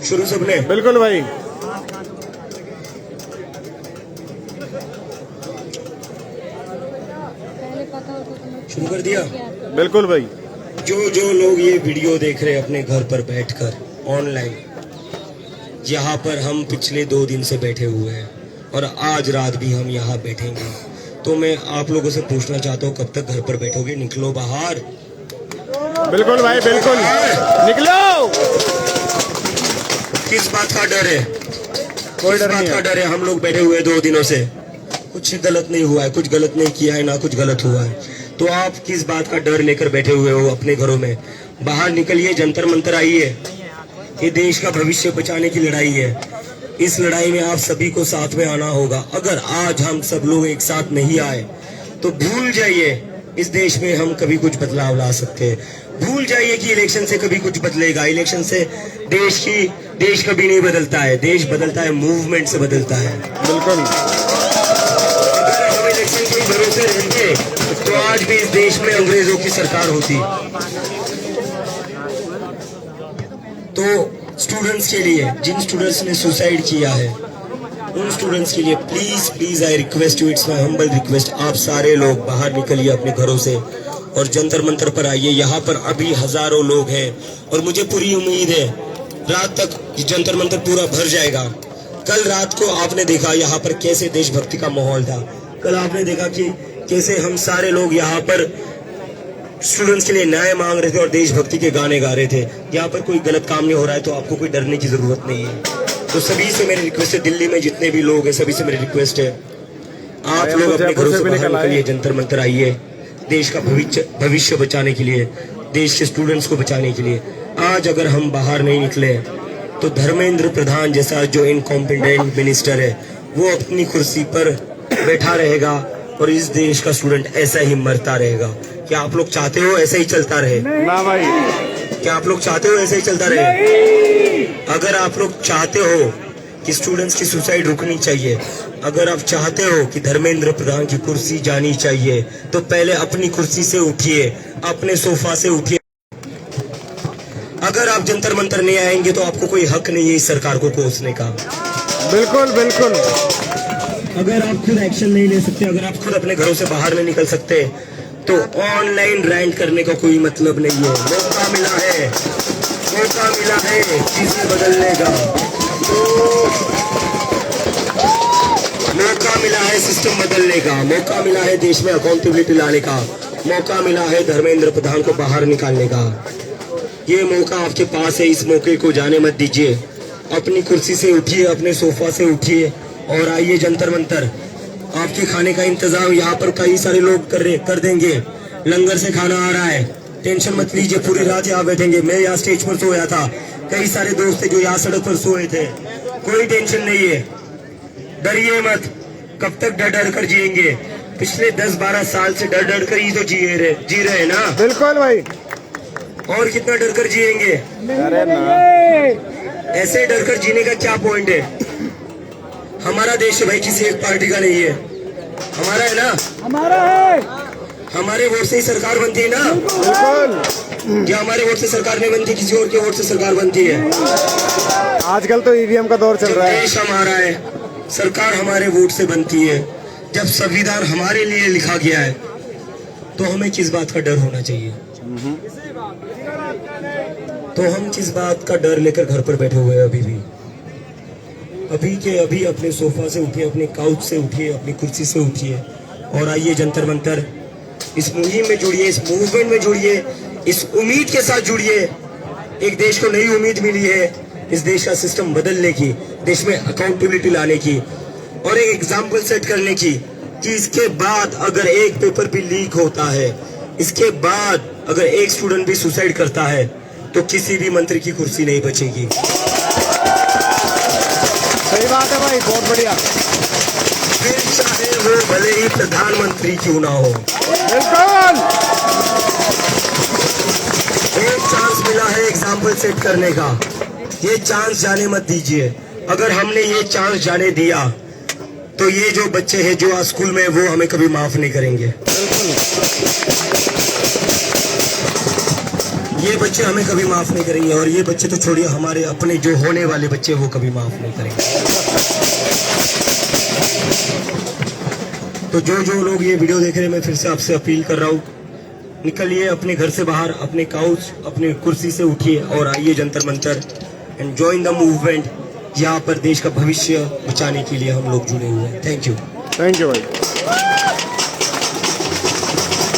शुरू सबने? बिल्कुल भाई। शुरू कर दिया? बिल्कुल भाई। जो लोग ये वीडियो देख रहे हैं अपने घर पर बैठकर ऑनलाइन, यहाँ पर हम पिछले 2 दिन से बैठे हुए हैं और आज रात भी हम यहाँ बैठेंगे। तो मैं आप लोगों से पूछना चाहता हूँ, कब तक घर पर बैठोगे? निकलो बाहर। बिल्कुल भाई, बिल्कुल निकलो। किस बात का डर है? कोई डर नहीं है। डर है? हम लोग बैठे हुए 2 दिनों से, कुछ गलत नहीं हुआ है, कुछ गलत नहीं किया है, ना कुछ गलत हुआ है। तो आप किस बात का डर लेकर बैठे हुए हो अपने घरों में? बाहर निकलिए, जंतर मंतर आइए। ये देश का भविष्य बचाने की लड़ाई है। इस लड़ाई में आप सभी को साथ में आना होगा। अगर आज हम सब लोग एक साथ नहीं आए तो भूल जाइए इस देश में हम कभी कुछ बदलाव ला सकते हैं। भूल जाइए कि इलेक्शन से कभी कुछ बदलेगा। इलेक्शन से देश कभी नहीं बदलता है। देश बदलता है, मूवमेंट से बदलता है। बिल्कुल। अगर हम इलेक्शन के भरोसे रहते तो आज भी इस देश में अंग्रेजों की सरकार होती। तो स्टूडेंट्स के लिए, जिन स्टूडेंट्स ने सुसाइड किया है, उन स्टूडेंट्स के लिए please please I request you, it's my humble request, आप सारे लोग बाहर निकलिए अपने घरों से और जंतर मंतर पर आइए। यहाँ पर अभी हजारों लोग हैं और मुझे पूरी उम्मीद है रात तक जंतर मंतर पूरा भर जाएगा। कल रात को आपने देखा यहाँ पर कैसे देशभक्ति का माहौल था। कल आपने देखा कि कैसे हम सारे लोग यहाँ पर स्टूडेंट्स के लिए न्याय मांग रहे थे और देशभक्ति के गाने गा रहे थे। यहाँ पर कोई गलत काम नहीं हो रहा है तो आपको कोई डरने की जरूरत नहीं है। तो सभी से मेरी रिक्वेस्ट है, दिल्ली में जितने भी लोग हैं सभी से मेरी रिक्वेस्ट है, आप लोग अपने घरों से बाहर निकलिए, जंतर मंतर आइए, देश का भविष्य बचाने के लिए, देश के स्टूडेंट्स को बचाने के लिए। आज अगर हम बाहर नहीं निकले तो धर्मेंद्र प्रधान जैसा जो इनकॉम्पिटेंट मिनिस्टर है वो अपनी कुर्सी पर बैठा रहेगा और इस देश का स्टूडेंट ऐसा ही मरता रहेगा। क्या आप लोग चाहते हो ऐसा ही चलता रहे? ना भाई। क्या आप लोग चाहते हो ऐसा ही चलता रहे? अगर आप लोग चाहते हो कि स्टूडेंट्स की सुसाइड रुकनी चाहिए, अगर आप चाहते हो कि धर्मेंद्र प्रधान की कुर्सी जानी चाहिए, तो पहले अपनी कुर्सी से उठिए, अपने सोफा से उठिए। अगर आप जंतर मंतर नहीं आएंगे तो आपको कोई हक नहीं है इस सरकार को कोसने का। बिल्कुल बिल्कुल। अगर आप खुद एक्शन नहीं ले सकते, अगर आप खुद अपने घरों से बाहर नहीं निकल सकते, तो ऑनलाइन रैंट करने का कोई मतलब नहीं है। मौका मिला है, मौका मिला है चीजें बदलने का। मौका मिला है सिस्टम बदलने का, मौका मिला है देश में अकाउंटेबिलिटी लाने का, मौका मिला है धर्मेंद्र प्रधान को बाहर निकालने का। ये मौका आपके पास है, इस मौके को जाने मत दीजिए। अपनी कुर्सी से उठिए, अपने सोफा से उठिए और आइए जंतर मंतर। आपके खाने का इंतजाम यहाँ पर कई सारे लोग कर देंगे। लंगर से खाना आ रहा है, टेंशन मत लीजिए, पूरी रात यहाँ बैठेंगे। मैं यहाँ स्टेज पर सोया था, कई सारे दोस्त थे जो यहाँ सड़क पर सोए थे। कोई टेंशन नहीं है, डरिए मत। कब तक डर डर कर जिएंगे? पिछले 10-12 साल से डर डर कर ही तो जी रहे हैं ना। बिल्कुल भाई। और कितना डर कर जिएंगे? अरे ना, ऐसे डर कर जीने का क्या पॉइंट है? हमारा देश भाई किसी एक पार्टी का नहीं है, हमारा है ना, हमारा है। हमारे वोट से ही सरकार बनती है ना। बिल्कुल। क्या हमारे वोट से सरकार नहीं बनती, किसी और के वोट से सरकार बनती है? आजकल तो ईवीएम का दौर चल रहा है। देश हमारा है, सरकार हमारे वोट से बनती है। जब संविधान हमारे लिए लिखा गया है तो हमें किस बात का डर होना चाहिए? तो हम किस बात का डर लेकर घर पर बैठे हुए हैं? अभी के अभी अपने सोफा से उठिए, अपने काउच से उठिए, अपनी कुर्सी से उठिए और आइए जंतर मंतर। इस मुहिम में जुड़िए, इस मूवमेंट में जुड़िए, इस उम्मीद के साथ जुड़िए। एक देश को नई उम्मीद मिली है इस देश का सिस्टम बदलने की, देश में अकाउंटेबिलिटी लाने की और एक एग्जाम्पल सेट करने की कि इसके बाद अगर एक पेपर भी लीक होता है, इसके बाद अगर एक स्टूडेंट भी सुसाइड करता है तो किसी भी मंत्री की कुर्सी नहीं बचेगी। सही बात है भाई, बहुत बढ़िया। फिर चाहे वो भले ही प्रधानमंत्री क्यों ना हो। बिल्कुल। एक चांस मिला है एग्जाम्पल सेट करने का, ये चांस जाने मत दीजिए। अगर हमने ये चांस जाने दिया तो ये जो बच्चे हैं जो आज स्कूल में, वो हमें कभी माफ नहीं करेंगे। ये बच्चे हमें कभी माफ नहीं करेंगे, और ये बच्चे तो छोड़िए, हमारे अपने जो होने वाले बच्चे वो कभी माफ नहीं करेंगे। तो जो लोग ये वीडियो देख रहे हैं, मैं फिर से आपसे अपील कर रहा हूँ, निकलिए अपने घर से बाहर, अपने काउच, अपने कुर्सी से उठिए और आइए Jantar Mantar and join the movement. यहाँ पर देश का भविष्य बचाने के लिए हम लोग जुड़े हुए हैं। Thank you. थैंक यू भाई।